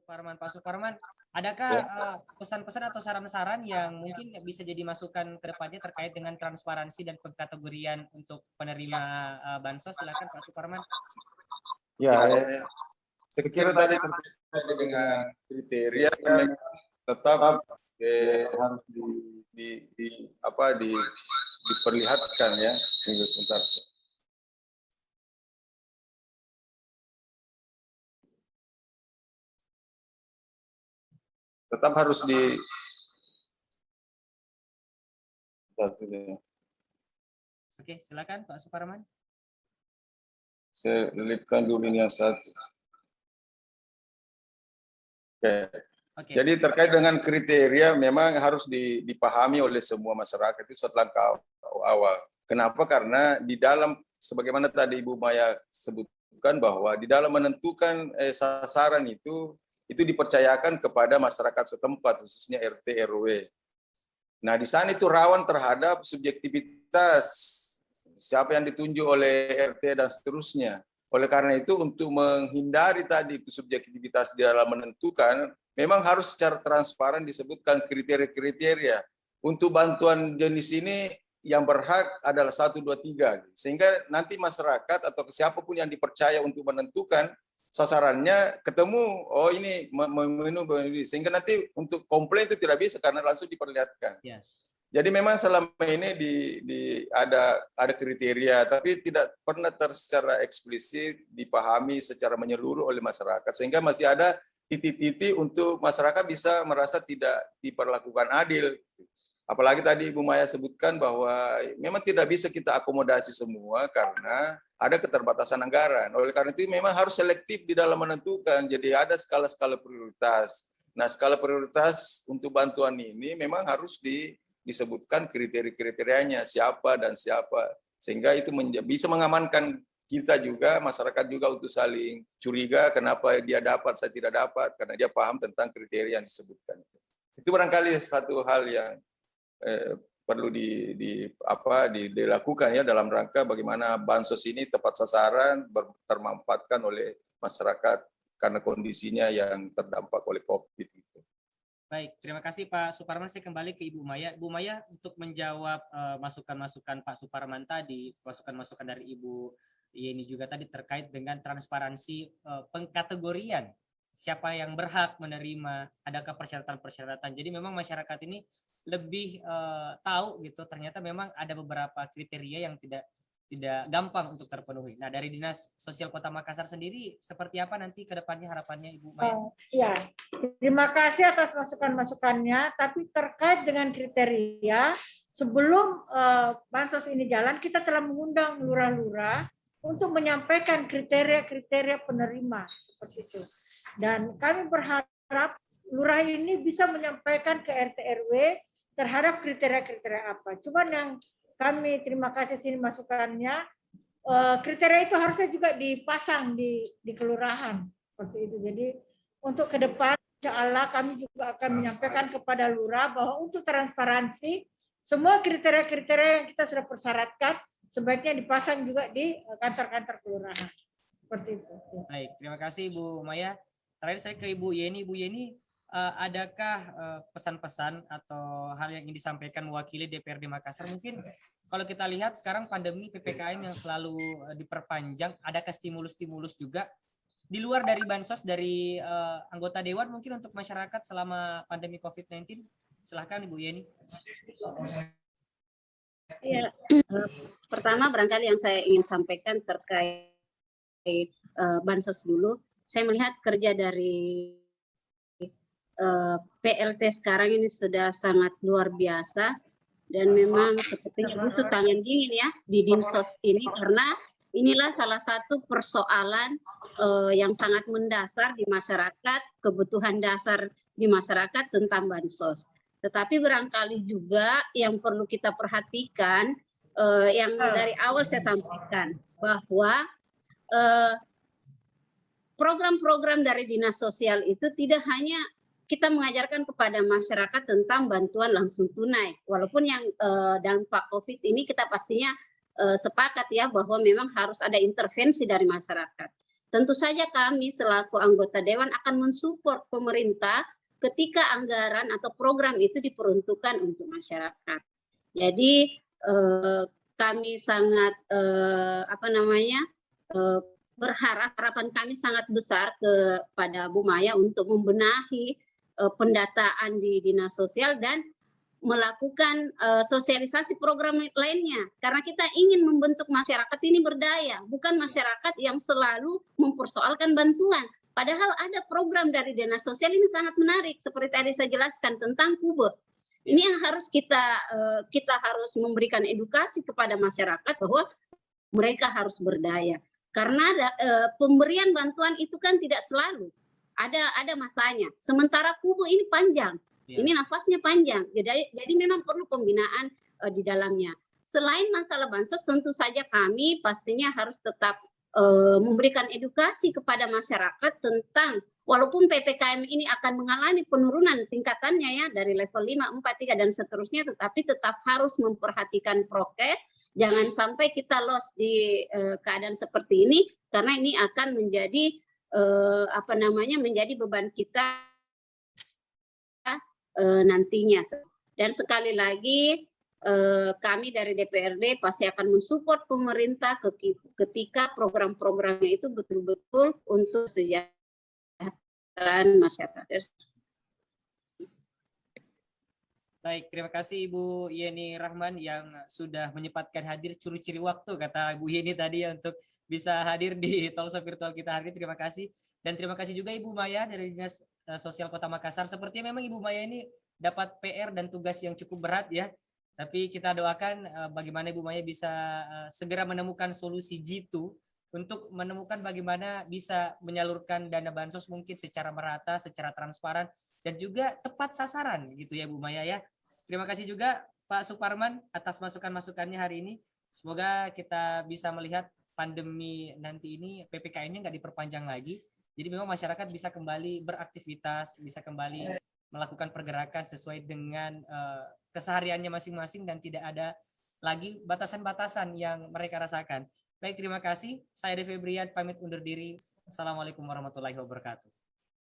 Pak Suparman, adakah pesan-pesan atau saran-saran yang mungkin bisa jadi masukan ke depannya terkait dengan transparansi dan pengkategorian untuk penerima bansos? Silakan Pak Suparman. Ya, saya kira tadi terkait dengan kriteria memang tetap harus diperlihatkan ya. Tunggu sebentar. Tetap harus Oke, silakan Pak Suparman. Saya lilipkan dulu ini yang satu. Oke. Jadi terkait dengan kriteria memang harus dipahami oleh semua masyarakat, itu suatu langkah awal. Kenapa? Karena di dalam, sebagaimana tadi Ibu Maya sebutkan, bahwa di dalam menentukan sasaran itu dipercayakan kepada masyarakat setempat, khususnya RT RW. Nah, di sana itu rawan terhadap subjektivitas siapa yang ditunjuk oleh RT dan seterusnya. Oleh karena itu, untuk menghindari tadi itu subjektivitas di dalam menentukan, memang harus secara transparan disebutkan kriteria-kriteria. Untuk bantuan jenis ini yang berhak adalah 1, 2, 3. Sehingga nanti masyarakat atau siapapun yang dipercaya untuk menentukan sasarannya ketemu, oh ini memenuhi, sehingga nanti untuk komplain itu tidak bisa karena langsung diperlihatkan. Yeah. Jadi memang selama ini ada kriteria, tapi tidak pernah secara eksplisit dipahami secara menyeluruh oleh masyarakat, sehingga masih ada titik-titik untuk masyarakat bisa merasa tidak diperlakukan adil. Apalagi tadi Ibu Maya sebutkan bahwa memang tidak bisa kita akomodasi semua karena ada keterbatasan anggaran. Oleh karena itu memang harus selektif di dalam menentukan. Jadi ada skala-skala prioritas. Nah, skala prioritas untuk bantuan ini memang harus disebutkan kriteria-kriterianya siapa dan siapa. Sehingga itu bisa mengamankan kita juga, masyarakat juga untuk saling curiga kenapa dia dapat, saya tidak dapat, karena dia paham tentang kriteria yang disebutkan. Itu barangkali satu hal yang perlu dilakukan ya dalam rangka bagaimana bansos ini tepat sasaran termanfaatkan oleh masyarakat karena kondisinya yang terdampak oleh COVID itu. Baik, terima kasih Pak Suparman. Saya kembali ke Ibu Maya. Ibu Maya, untuk menjawab masukan-masukan Pak Suparman tadi, masukan-masukan dari Ibu Yeni juga tadi terkait dengan transparansi pengkategorian siapa yang berhak menerima, adakah persyaratan-persyaratan. Jadi memang masyarakat ini lebih tahu gitu, ternyata memang ada beberapa kriteria yang tidak gampang untuk terpenuhi. Nah, dari Dinas Sosial Kota Makassar sendiri seperti apa nanti ke depannya harapannya Ibu Maya? Ya, terima kasih atas masukan-masukannya, tapi terkait dengan kriteria, sebelum bansos ini jalan, kita telah mengundang lurah-lurah untuk menyampaikan kriteria-kriteria penerima seperti itu. Dan kami berharap lurah ini bisa menyampaikan ke RT RW terhadap kriteria-kriteria apa. Cuman yang kami terima kasih sini masukannya, kriteria itu harusnya juga dipasang di kelurahan seperti itu. Jadi untuk ke depan, insya Allah kami juga akan menyampaikan kepada lurah bahwa untuk transparansi semua kriteria-kriteria yang kita sudah persyaratkan sebaiknya dipasang juga di kantor-kantor kelurahan seperti itu. Baik, terima kasih Bu Maya. Terakhir saya ke Ibu Yeni. Bu Yeni, adakah pesan-pesan atau hal yang ingin disampaikan mewakili DPRD Makassar? Mungkin kalau kita lihat sekarang pandemi PPKM yang selalu diperpanjang, adakah stimulus-stimulus juga di luar dari bansos dari anggota Dewan mungkin untuk masyarakat selama pandemi COVID-19? Silahkan Ibu Yeni. Ya, pertama barangkali yang saya ingin sampaikan terkait bansos dulu. Saya melihat kerja dari PLT sekarang ini sudah sangat luar biasa dan memang sepertinya butuh tangan dingin ya di Dinsos ini, karena inilah salah satu persoalan yang sangat mendasar di masyarakat, kebutuhan dasar di masyarakat tentang bansos. Tetapi barangkali juga yang perlu kita perhatikan, yang dari awal saya sampaikan bahwa program-program dari Dinas Sosial itu tidak hanya kita mengajarkan kepada masyarakat tentang bantuan langsung tunai, walaupun yang dampak COVID ini kita pastinya sepakat ya bahwa memang harus ada intervensi dari masyarakat. tentu saja kami selaku anggota Dewan akan mensupport pemerintah ketika anggaran atau program itu diperuntukkan untuk masyarakat. Jadi kami sangat berharap, harapan kami sangat besar kepada Bu Maya untuk membenahi pendataan di dinas sosial dan melakukan sosialisasi program lainnya, karena kita ingin membentuk masyarakat ini berdaya, bukan masyarakat yang selalu mempersoalkan bantuan. Padahal ada program dari dinas sosial ini sangat menarik, seperti tadi saya jelaskan tentang Kube. Ini yang harus kita harus memberikan edukasi kepada masyarakat bahwa mereka harus berdaya, karena pemberian bantuan itu kan tidak selalu ada masanya. Sementara Kube ini panjang. Ini nafasnya panjang, jadi memang perlu pembinaan di dalamnya. Selain masalah bansos, tentu saja kami pastinya harus tetap memberikan edukasi kepada masyarakat tentang, walaupun PPKM ini akan mengalami penurunan tingkatannya ya dari level 5, 4, 3 dan seterusnya, tetapi tetap harus memperhatikan prokes, jangan sampai kita loss di keadaan seperti ini, karena ini akan menjadi menjadi beban kita nantinya. Dan sekali lagi kami dari DPRD pasti akan mensupport pemerintah ketika program-programnya itu betul-betul untuk kesejahteraan masyarakat. Baik, terima kasih Ibu Yeni Rahman yang sudah menyempatkan hadir, curi-curi waktu kata Ibu Yeni tadi ya, untuk bisa hadir di Talkshow virtual kita hari ini. Terima kasih. Dan terima kasih juga Ibu Maya dari Dinas Sosial Kota Makassar. Sepertinya memang Ibu Maya ini dapat PR dan tugas yang cukup berat ya. Tapi kita doakan bagaimana Ibu Maya bisa segera menemukan solusi jitu untuk menemukan bagaimana bisa menyalurkan dana bansos mungkin secara merata, secara transparan, dan juga tepat sasaran gitu ya Bu Maya ya. Terima kasih juga Pak Suparman atas masukan-masukannya hari ini. Semoga kita bisa melihat pandemi nanti ini PPKM-nya nggak diperpanjang lagi. Jadi memang masyarakat bisa kembali beraktivitas, bisa kembali melakukan pergerakan sesuai dengan kesehariannya masing-masing dan tidak ada lagi batasan-batasan yang mereka rasakan. Baik, terima kasih. Saya Devi Brian pamit undur diri. Assalamualaikum warahmatullahi wabarakatuh.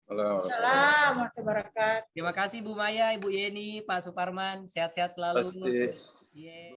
Assalamualaikum warahmatullahi wabarakatuh. Terima kasih Bu Maya, Ibu Yeni, Pak Suparman. Sehat-sehat selalu. Pasti. Yeah.